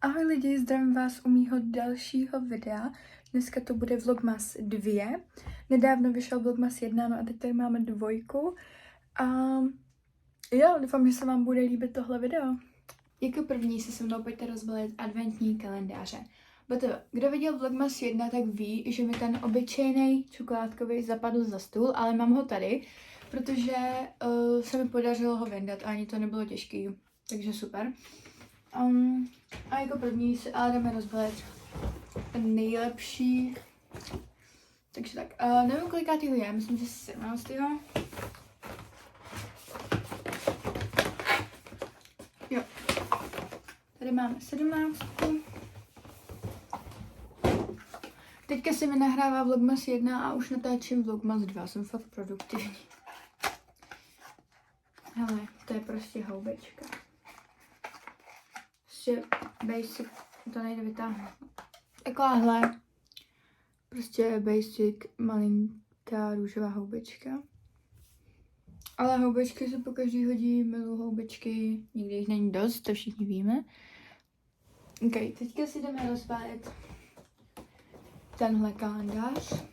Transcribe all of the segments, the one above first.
Ahoj lidi, zdravím vás u mýho dalšího videa. Dneska to bude Vlogmas 2. Nedávno vyšel Vlogmas 1, no a teď tady máme 2. A jo, doufám, že se vám bude líbit tohle video. Jako první se mnou pojďte rozbalit adventní kalendáře. Protože kdo viděl Vlogmas 1, tak ví, že mi ten obyčejný čokoládkový zapadl za stůl, ale mám ho tady, protože se mi podařilo ho vyndat a ani to nebylo těžký, takže super. A jako první si ale jdeme rozbalit ten nejlepší. Takže tak, nevím kolikátýho je, myslím, že 17. Jo, tady máme 17. Teďka se mi nahrává Vlogmas 1 a už natáčím Vlogmas 2, jsem fakt produktivní. Hele, to je prostě houbečka. Prostě basic, to nejde vytáhnout. Takováhle, prostě basic, malinká růžová houbečka. Ale houbečky se po každý hodí, miluji houbečky, nikdy jich není dost, to všichni víme. Ok, teďka si jdeme rozbálit tenhle kalendář.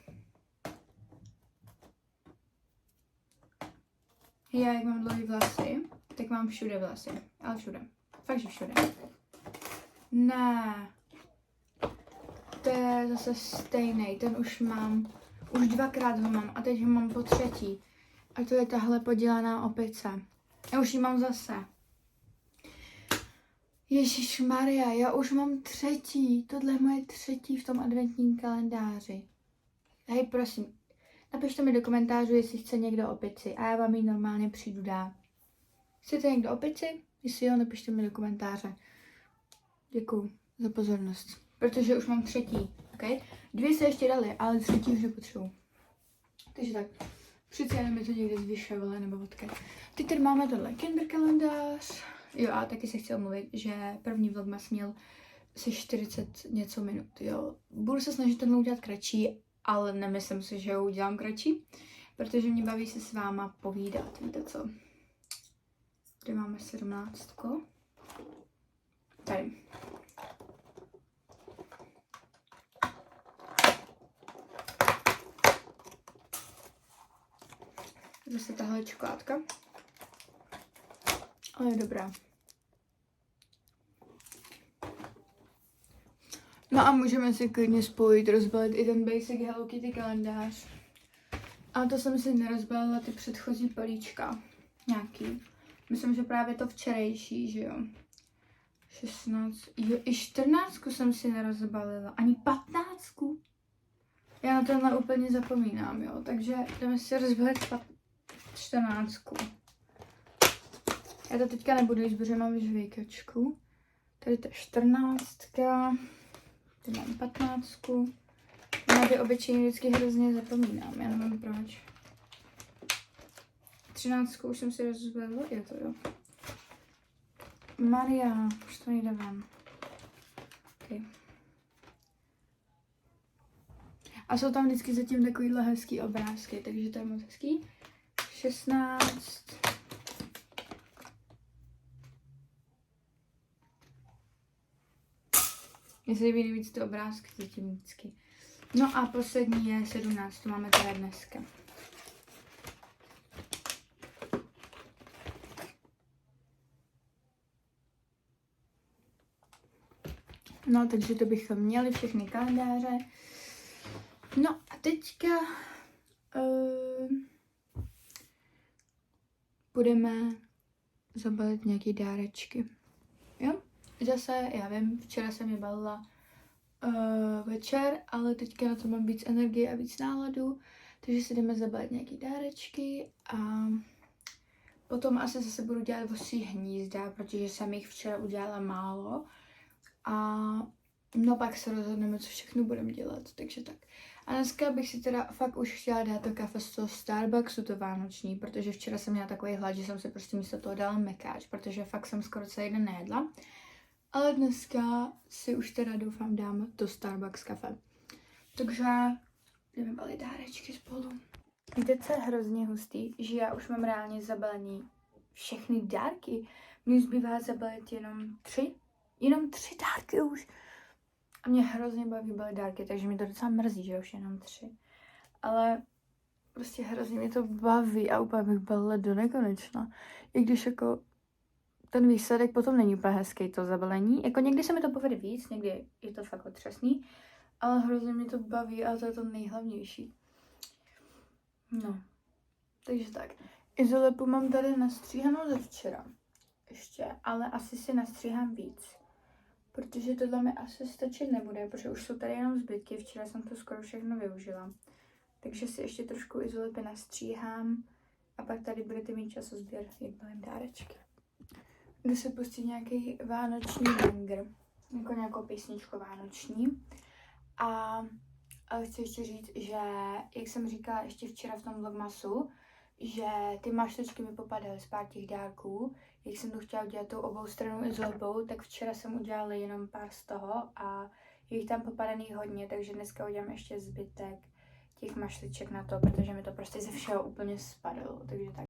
Já, jak mám dlouhý vlasy, tak mám všude vlasy, ale všude, fakt že všude. Ne, to je zase stejný, ten už mám, už 2krát ho mám a teď ho mám po 3. A to je tahle podělaná opice. Já už ji mám zase. Ježišmarja, já už mám 3. Tohle je moje 3. v tom adventním kalendáři. Hej, prosím, napište mi do komentářů, jestli chce někdo opici a já vám ji normálně přijdu dát. Chcete někdo opici? Jestli jo, napište mi do komentáře. Děkuju za pozornost. Protože už mám 3. Okay? 2 se ještě dali, ale 3. už nepotřebuji. Takže tak. Přece jenom je to někde zvyšovalo nebo odkud. Teď tady máme tenhle Kinder kalendář. Jo, a taky se chci omluvit, že první Vlogmas měl se 40 něco minut, jo. Budu se snažit tenhle udělat kratší, ale nemyslím si, že ho udělám kratší, protože mě baví se s váma povídat, víte co. Tady máme 17. Tady. Zase tahle čokoládka. Ale je dobrá. No a můžeme si klidně spojit, rozbalit i ten basic Hello Kitty kalendář. A to jsem si nerozbalila ty předchozí palíčka. Nějaký. Myslím, že právě to včerejší, že jo. 16. Jo, i 14 jsem si nerozbalila. Ani 15. Já na tenhle úplně zapomínám, jo. Takže jdeme si rozbalit 14. Já to teďka nebudu jíst, protože mám žvejkačku. Tady to je 14. Tady mám 15. Na ty obyčejně vždycky hrozně zapomínám, já nevím proč. 13. už jsem si rozbalila, je to jo. Maria, už to nejde ven. Okay. A jsou tam vždycky zatím takovýhle hezký obrázky, takže to je moc hezký. 16. Mně se líbí nejvíc ty obrázky zatím vždycky. No a poslední je 17, to máme tady dneska. No, takže to bychom měli všechny kalendáře. No a teďka budeme zabalit nějaký dárečky. Jo? Zase, já vím, včera jsem je balila večer, ale teďka na to mám víc energie a víc náladu, takže si jdeme zabalit nějaký dárečky a potom asi zase budu dělat vosí hnízda, protože jsem jich včera udělala málo a no pak se rozhodneme, co všechno budeme dělat, takže tak. A dneska bych si teda fakt už chtěla dát to kafe z toho Starbucksu, to vánoční, protože včera jsem měla takový hlad, že jsem si prostě místo toho dala mekáč, protože fakt jsem skoro celý den nejedla. Ale dneska si už teda doufám dám to Starbucks kafe. Takže jdeme balit dárečky spolu. Víte, co je hrozně hustý? Že já už mám reálně zabalený všechny dárky. Mně zbývá zabalit jenom 3. Jenom 3 dárky už. A mě hrozně baví byly dárky, takže mi to docela mrzí, že už jenom 3. Ale prostě hrozně mě to baví a úplně bych balila do nekonečna. I když jako ten výsledek potom není úplně hezký, to zabalení. Jako někdy se mi to povede víc, někdy je to fakt otřesný, ale hrozně mě to baví a to je to nejhlavnější. No, takže tak. Izolepu mám tady nastříhanou ze včera. Ještě, ale asi si nastříhám víc. Protože tohle mi asi stačit nebude, protože už jsou tady jenom zbytky. Včera jsem to skoro všechno využila. Takže si ještě trošku izolepy nastříhám a pak tady budete mít časozběr, jak malým dárečky. Jdu si pustit nějaký vánoční banger, jako nějakou písničku vánoční. Ale chci ještě říct, že jak jsem říkala ještě včera v tom vlogmasu, že ty mašličky mi popadaly z pár těch dárků, jak jsem to chtěla udělat tou oboustranou izolepou, tak včera jsem udělala jenom pár z toho a je jich tam popadaný hodně, takže dneska udělám ještě zbytek těch mašliček na to, protože mi to prostě ze všeho úplně spadlo, takže tak.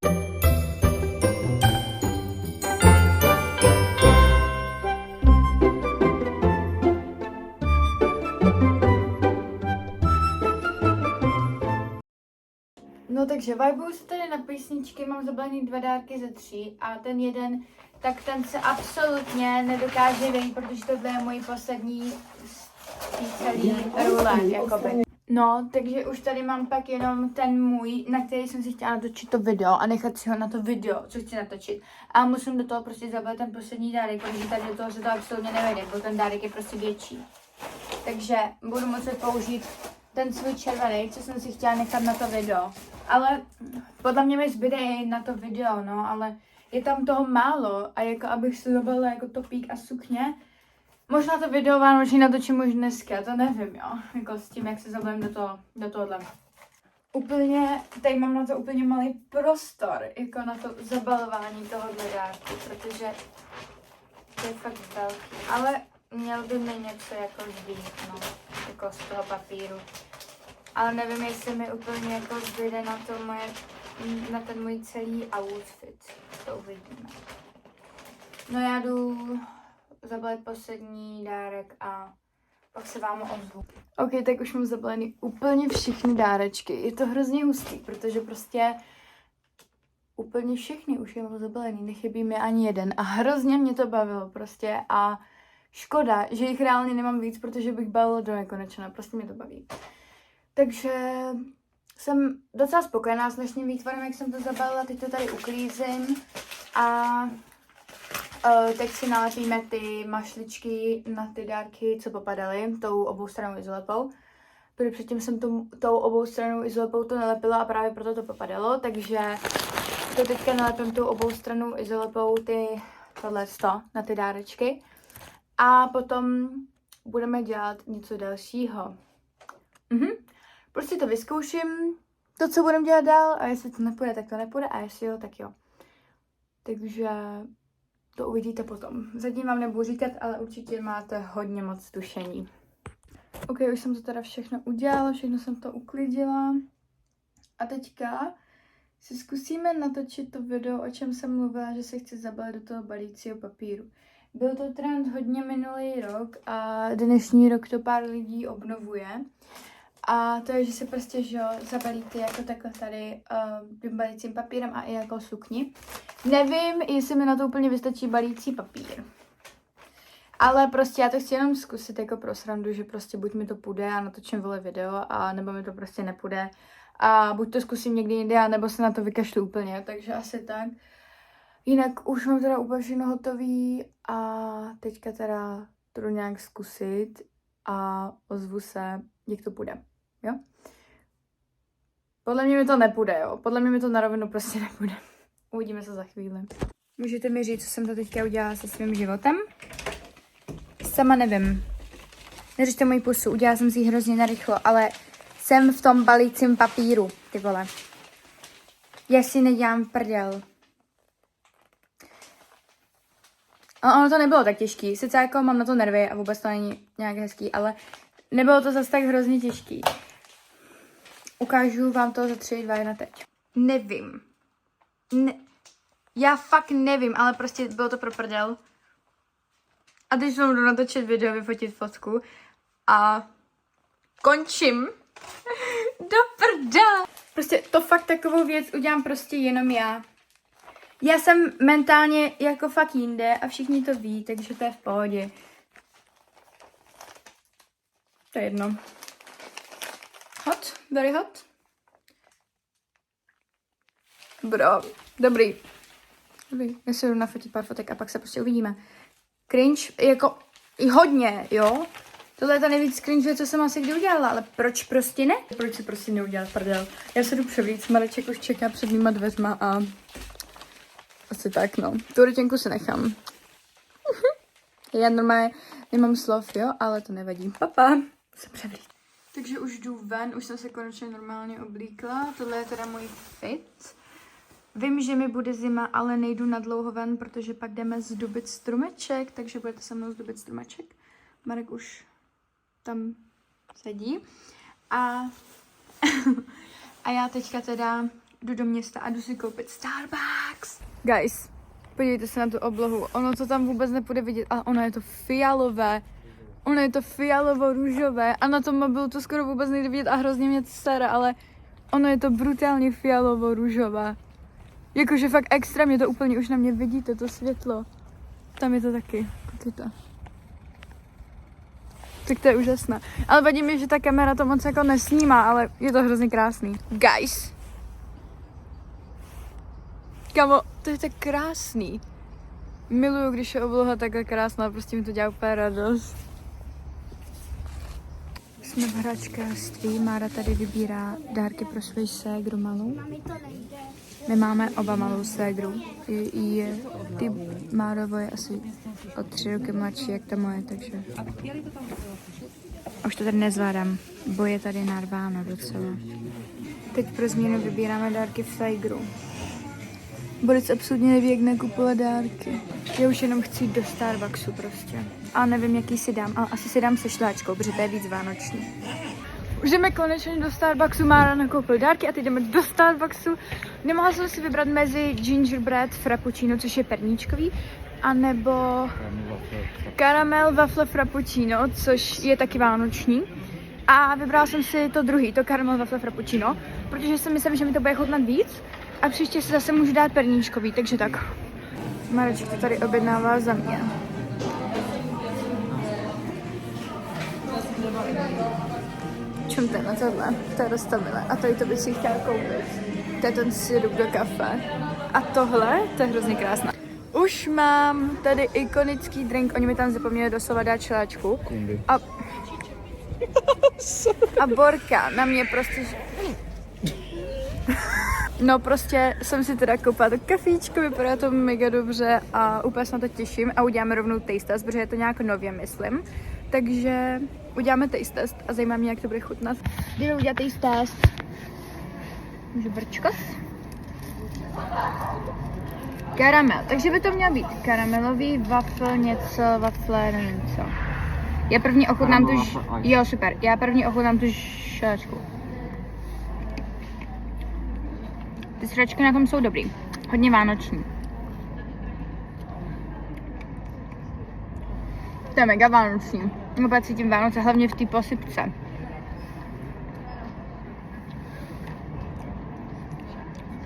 No takže vibuju se tady na písničky, mám zabalený 2 dárky ze 3 a ten jeden, tak ten se absolutně nedokáže vejít, protože tohle je můj poslední celý rulák, jakoby. No, takže už tady mám pak jenom ten můj, na který jsem si chtěla natočit to video a nechat si ho na to video, co chci natočit. A musím do toho prostě zabalit ten poslední dárek, protože tady do toho se to absolutně nevejde, protože ten dárek je prostě větší. Takže budu muset použít ten svůj červený, co jsem si chtěla nechat na to video. Ale podle mě mi zbyde i na to video, no, ale je tam toho málo a jako abych si zabalila jako topík a sukně. Možná to video vánoční natočím už dneska, to nevím, jo, jako s tím, jak se zabalím do tohohle. Úplně, tady mám na to úplně malý prostor, jako na to zabalování tohohle dárku, protože to je fakt velký, ale měl by mi něco jako zbýt, no, jako z toho papíru. Ale nevím, jestli mi úplně jako zbyde na ten můj celý outfit. To uvidíme. No já jdu zabalit poslední dárek a pak se vám ozvu. Ok, tak už mám zabalený úplně všechny dárečky. Je to hrozně hustý, protože prostě úplně všechny už je mám zabalený. Nechybí mi ani jeden a hrozně mě to bavilo prostě a škoda, že jich reálně nemám víc, protože bych balila do nekonečna. Prostě mě to baví. Takže jsem docela spokojená s dnešním výtvarem, jak jsem to zabalila, teď to tady uklízím a teď si nalepíme ty mašličky na ty dárky, co popadaly, tou oboustranou izolepou. Protože předtím jsem tou oboustranou izolepou to nalepila a právě proto to popadalo, takže to teďka nalepím tou oboustranou izolepou tohleto na ty dárečky a potom budeme dělat něco dalšího. Prostě to vyzkouším, to, co budeme dělat dál, a jestli to nepůjde, tak to nepůjde, a jestli jo, tak jo. Takže to uvidíte potom. Zatím vám nebudu říkat, ale určitě máte hodně moc tušení. Ok, už jsem to teda všechno udělala, všechno jsem to uklidila. A teďka si zkusíme natočit to video, o čem jsem mluvila, že se chci zabalit do toho balícího papíru. Byl to trend hodně minulý rok a dnešní rok to pár lidí obnovuje. A to je, že se prostě, že jo, zabalíte jako takhle tady tím balícím papírem a i jako sukni. Nevím, jestli mi na to úplně vystačí balící papír. Ale prostě já to chci jenom zkusit jako pro srandu, že prostě buď mi to půjde a natočím vole video, a nebo mi to prostě nepůjde. A buď to zkusím někdy jinde, nebo se na to vykašlu úplně, takže asi tak. Jinak už mám teda úplně všechno hotový a teďka teda to jdu nějak zkusit a ozvu se, jak to půjde. Jo? Podle mě mi to nepůjde, jo. Podle mě mi to na rovinu prostě nepůjde. Uvidíme se za chvíli. Můžete mi říct, co jsem to teďka udělala se svým životem? Sama nevím. Neřešte moji pusu, udělala jsem si ji hrozně narychlo, ale jsem v tom balícím papíru, ty vole. Já si nedělám prdel. A ono to nebylo tak těžký, sice jako mám na to nervy a vůbec to není nějak hezký, ale nebylo to zase tak hrozně těžký. Ukážu vám to za 3, 2, 1 teď. Nevím. Já fakt nevím, ale prostě bylo to pro prdel. A teď znovu jdu natočit video, vyfotit fotku a končím. Do prda. Prostě to fakt takovou věc udělám prostě jenom já. Já jsem mentálně jako fakt jinde a všichni to ví, takže to je v pohodě. To je jedno. Hot? Very hot? Bro, dobrý. Já si jdu nafotit pár fotek a pak se prostě uvidíme. Cringe, jako i hodně, jo? Tohle je ta nejvíc cringe, co jsem asi kdy udělala, ale proč prostě ne? Proč se prostě neudělat, prdel? Já se jdu převlít, Mareček už čeká před mýma dveřma a asi tak, no. Tu rutěnku si nechám. Já normálně nemám slov, jo, ale to nevadí. Papa, se převlít. Takže už jdu ven, už jsem se konečně normálně oblíkla. Tohle je teda můj fit. Vím, že mi bude zima, ale nejdu na dlouho ven, protože pak jdeme zdobit stromeček, takže budete se mnou zdobit stromeček. Marek už tam sedí. A já teďka teda jdu do města a jdu si koupit Starbucks. Guys, podívejte se na tu oblohu. Ono to tam vůbec nepůjde vidět, ale ono je to fialové. Ono je to fialovo-růžové a na tom mobilu to skoro vůbec nejde vidět a hrozně mě to stará, ale ono je to brutálně fialovo-růžové. Jakože fakt extrémně to úplně už na mě vidíte, to světlo. Tam je to taky, koukejte. Tak to je úžasné. Ale vadí mi, že ta kamera to moc jako nesnímá, ale je to hrozně krásný. Guys! Kamo, to je tak krásný. Miluju, když je obloha takhle krásná, prostě mi to dělá úplně radost. Jsme v hračkářství, Mára tady vybírá dárky pro svoji ségru malou. My máme oba malou ségru. Ty Márovo je asi o 3 roky mladší, jak ta moje, takže... Už to tady nezvládám, bo je tady narváno docela. Teď pro změnu vybíráme dárky v ségru. Borec absolutně neví, jak nakupovat dárky. Já už jenom chci jít do Starbucksu prostě. A nevím, jaký si dám, ale asi si dám se šláčkou, protože to je víc vánoční. Už jdeme konečně do Starbucksu, Mára nakoupil dárky a teď jdeme do Starbucksu. Nemohla jsem si vybrat mezi gingerbread frappuccino, což je perníčkový, anebo karamel waffle frappuccino, což je taky vánoční. A vybrala jsem si to druhý, to karamel waffle frappuccino, protože si myslím, že mi to bude chutnat víc. A příště si zase můžu dát perníčkový, takže tak. Mareček to tady objednává za mě. Čum tenhle, tohle, to je roztomilé. A tady to bych si chtěla koupit. To je ten syrup do kafe. A tohle, to je hrozně krásné. Už mám tady ikonický drink, oni mi tam zapomněli doslova dát šláčku. A Borka na mě prostě... No prostě jsem si teda koupila to kafíčko, vypadá to mega dobře a úplně se na to těším a uděláme rovnou taste test, protože je to nějak nově, myslím. Takže uděláme taste test a zajímá mě, jak to bude chutnat. Jdeme udělat taste test. Můžu brčkos? Karamel, takže by to měl být karamelový, waffle, něco, waffle, nevím co. Já první ochutnám tu... Jo, super, já první ochutnám tu šáčku. Ty sračky na tom jsou dobrý. Hodně vánoční. To je mega vánoční. Opět cítím Vánoce, hlavně v té posypce.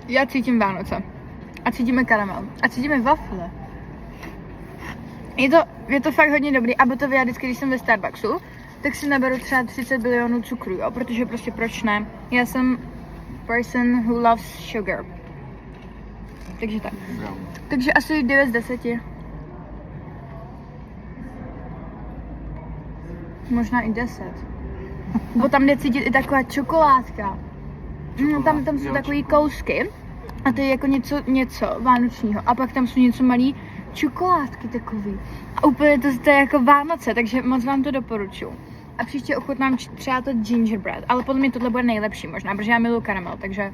Já cítím Vánoce. A cítíme karamel. A cítíme wafle. Je to fakt hodně dobrý. A to já vždycky, když jsem ve Starbucksu, tak si naberu třeba 30 bilionů cukru, jo? Protože prostě proč ne? Já jsem person who loves sugar. Takže tak. Takže asi 9 z 10. Možná i 10. Bo tam jde cítit i taková čokoládka. Tam jsou takový kousky. A to je jako něco vánočního. A pak tam jsou něco malý čokoládky takový. A úplně to je jako Vánoce, takže moc vám to doporučuji. A příště ochutnám třeba to gingerbread, ale podle mě tohle bude nejlepší možná, protože já miluji karamel, takže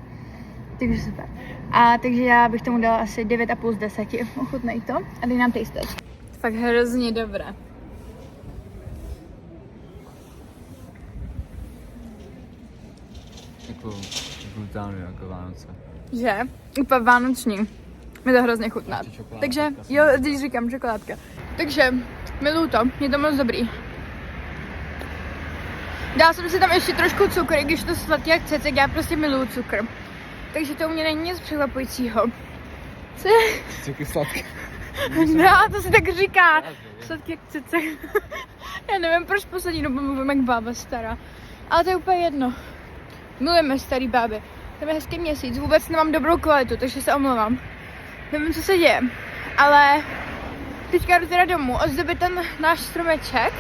super. A takže já bych tomu dala asi 9,5 z 10, ochutnej to a dej nám taste test. Fakt hrozně dobré. Jako brutálně jako Vánoce. Že? Úplně vánoční. Mi to hrozně chutná. Takže jo, když říkám čokoládka. Takže miluju to, je to moc dobrý. Dala jsem si tam ještě trošku cukr, i když to sladký jak cecek, já prostě miluju cukr. Takže to u mě není nic překvapujícího. Co je? Cukr sladký. No, to se tak říká. Sladký jak cecek. Já nevím, proč poslední dobu mluvím jak bába stará. Ale to je úplně jedno. Milujeme starý báby. To je hezký měsíc, vůbec nemám dobrou kvalitu, takže se omlouvám. Nevím, co se děje. Ale teďka jdu teda domů ozdobit ten náš stromeček.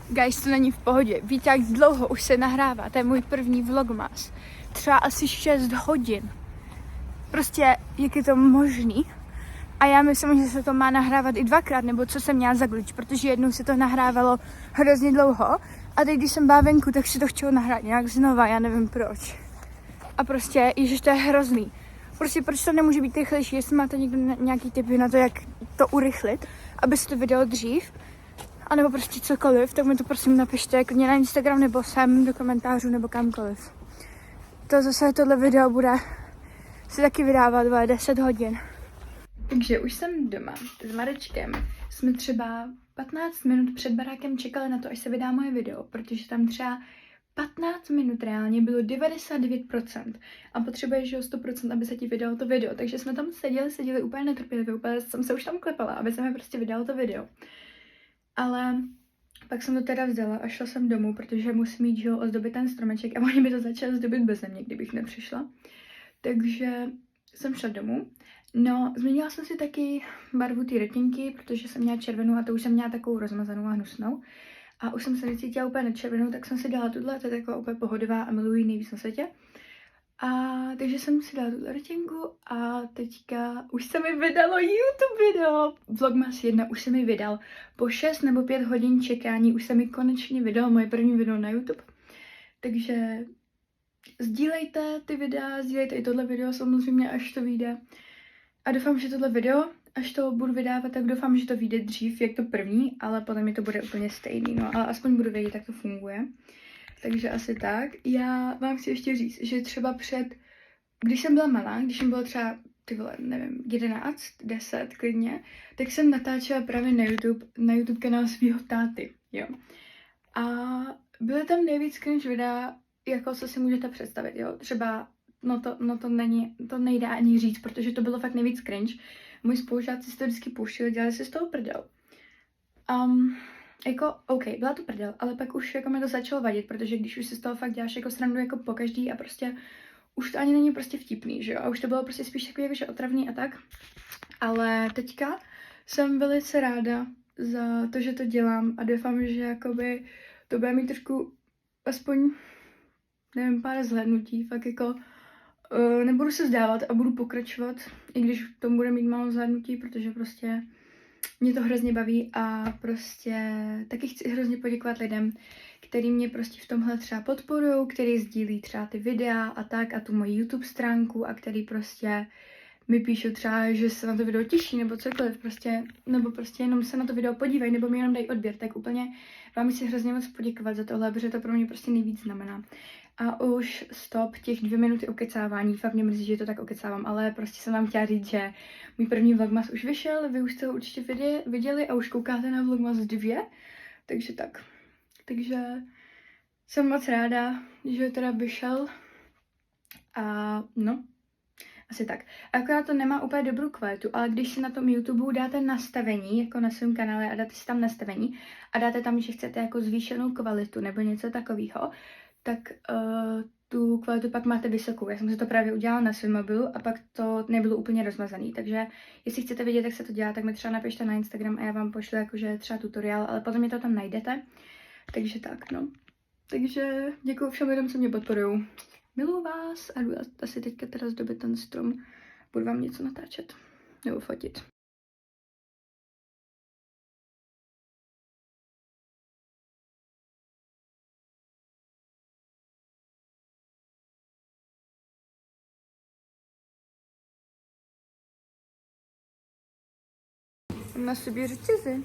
Guys, to není v pohodě. Víte, jak dlouho už se nahrává. To je můj první vlogmas. Třeba asi 6 hodin. Prostě, jak je to možný. A já myslím, že se to má nahrávat i 2krát, nebo co jsem měla za glitch, protože jednou se to nahrávalo hrozně dlouho. A teď, když jsem byla venku, tak si to chtělo nahrát nějak znova, já nevím proč. A prostě, ježiš, to je hrozný. Prostě proč to nemůže být rychlejší, jestli máte někdo nějaký tipy na to, jak to urychlit, aby se to vidělo dřív. A nebo prostě cokoliv, tak mi to prosím napište klidně na Instagram nebo sem do komentářů nebo kamkoliv. To zase tohle video bude se taky vydávat 10 hodin. Takže už jsem doma s Marečkem. Jsme třeba 15 minut před barákem čekali na to, až se vydá moje video, protože tam třeba 15 minut reálně bylo 99% a potřebuješ 100%, aby se ti vydalo to video. Takže jsme tam seděli úplně netrpělivě, úplně jsem se už tam klepala, aby se mi prostě vydalo to video. Ale pak jsem to teda vzala a šla jsem domů, protože musím mít, že ozdobit ten stromeček a oni by to začali zdobit bez mě, kdybych nepřišla. Takže jsem šla domů. No, změnila jsem si taky barvu té retinky, protože jsem měla červenou a to už jsem měla takovou rozmazanou a hnusnou. A už jsem se necítila úplně na červenou, tak jsem si dala tuhle, to je taková úplně pohodová a miluji nejvíc na světě. A takže jsem si dala tuhle retinku a teďka už se mi vydalo YouTube video. Vlogmas 1 už se mi vydal. Po 6 nebo 5 hodin čekání už se mi konečně vydalo moje první video na YouTube. Takže sdílejte ty videa, sdílejte i tohle video samozřejmě, až to vyjde. A doufám, že tohle video, až to budu vydávat, tak doufám, že to vyjde dřív, jak to první, ale potom mi to bude úplně stejný, no, ale aspoň budu vědět, jak to funguje. Takže asi tak. Já vám chci ještě říct, že třeba když jsem byla malá, když jsem byla třeba, ty vole, nevím, 11, 10 klidně, tak jsem natáčela právě na YouTube kanál svého táty, jo. A byly tam nejvíc cringe videa, jako co si můžete představit, jo. Třeba, to nejde ani říct, protože to bylo fakt nejvíc cringe. Moji spolužáci si to vždycky pouštili, dělali si z toho prdel. Jako, OK, byla to prdel, ale pak už jako mi to začalo vadit, protože když už si z toho fakt děláš jako srandu jako po každý a prostě už to ani není prostě vtipný, že jo? A už to bylo prostě spíš takový jakože otravný a tak. Ale teďka jsem velice ráda za to, že to dělám a doufám, že jakoby to bude mít trošku aspoň, nevím, pár zhlédnutí, fakt jako nebudu se vzdávat a budu pokračovat, i když tomu bude mít málo zhlédnutí, protože prostě mě to hrozně baví a prostě taky chci hrozně poděkovat lidem, který mě prostě v tomhle třeba podporují, který sdílí třeba ty videa a tak a tu moji YouTube stránku a který prostě mi píšou třeba, že se na to video těší nebo cokoliv prostě, nebo prostě jenom se na to video podívají nebo mi jenom dají odběr, tak úplně vám chci hrozně moc poděkovat za tohle, protože to pro mě prostě nejvíc znamená. A už stop těch 2 minuty okecávání, fakt mě mrzí, že to tak okecávám, ale prostě jsem vám chtěla říct, že můj první vlogmas už vyšel, vy už jste ho určitě viděli a už koukáte na vlogmas 2, takže tak. Takže jsem moc ráda, že teda vyšel a no, asi tak. Akorát to nemá úplně dobrou kvalitu, ale když si na tom YouTube dáte nastavení, jako na svém kanále a dáte si tam nastavení a dáte tam, že chcete jako zvýšenou kvalitu nebo něco takového, tak tu kvalitu pak máte vysokou. Já jsem si to právě udělala na svém mobilu a pak to nebylo úplně rozmazaný. Takže jestli chcete vidět, jak se to dělá, tak mi třeba napište na Instagram a já vám pošlu jakože třeba tutoriál, ale potom mě to tam najdete. Takže tak, no. Takže děkuji všem lidem, co mě podporují. Miluji vás a jdu asi teďka teda zdobit ten strom. Budu vám něco natáčet nebo fotit. Na sobě řetězy.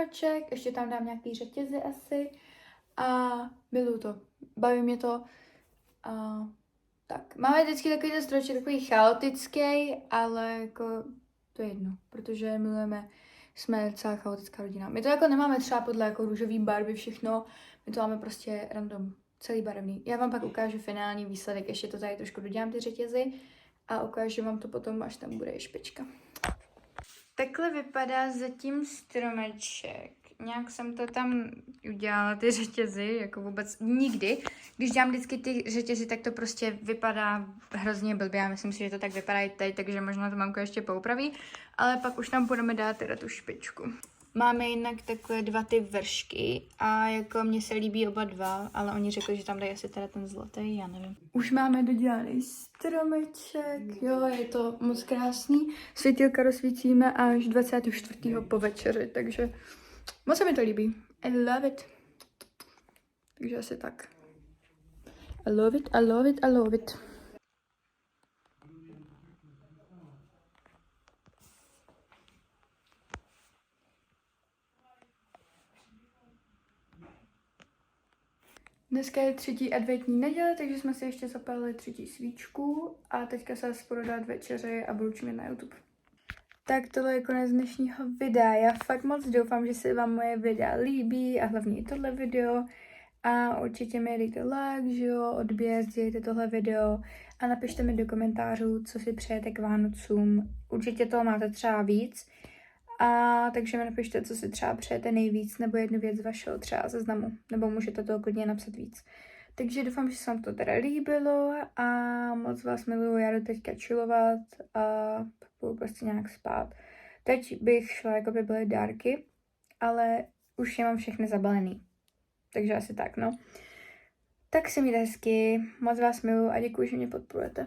stromeček, ještě tam dám nějaký řetězy asi a miluju to, baví mě to. A tak, máme vždycky takový ten stromeček, takový chaotický, ale jako to je jedno, protože milujeme, jsme docela chaotická rodina. My to jako nemáme třeba podle jako růžový barvy všechno, my to máme prostě random, celý barevný. Já vám pak ukážu finální výsledek, ještě to tady trošku dodělám ty řetězy a ukážu vám to potom, až tam bude i špička. Takhle vypadá zatím stromeček. Nějak jsem to tam udělala, ty řetězy, jako vůbec nikdy. Když dělám vždycky ty řetězy, tak to prostě vypadá hrozně blbě. Já myslím si, že to tak vypadá i teď, takže možná to mamka ještě poupraví. Ale pak už tam budeme dát teda tu špičku. Máme jinak takhle 2 ty vršky a jako mně se líbí oba 2, ale oni řekli, že tam dají asi teda ten zlatý, já nevím. Už máme dodělaný stromeček, jo, je to moc krásný. Světílka rozsvítíme až 24. po večeři, takže moc se mi to líbí. I love it. Takže asi tak. I love it, I love it, I love it. Dneska je 3. adventní neděle, takže jsme si ještě zapálili 3. svíčku a teďka se budu dát večeři a budu čumět na YouTube. Tak tohle je konec dnešního videa. Já fakt moc doufám, že se vám moje videa líbí a hlavně i tohle video. A určitě mi dejte like, že jo, odběr, sdělejte tohle video a napište mi do komentářů, co si přejete k Vánocům. Určitě toho máte třeba víc. A takže mi napište, co si třeba přejete nejvíc, nebo jednu věc z vašeho třeba seznamu, nebo můžete to klidně napsat víc. Takže doufám, že se vám to teda líbilo a moc vás miluju, já jdu teďka chillovat a pak budu prostě nějak spát. Teď bych šla, jako by byly dárky, ale už je mám všechny zabalený. Takže asi tak, no. Tak si mějte hezky, moc vás miluju a děkuji, že mě podporujete.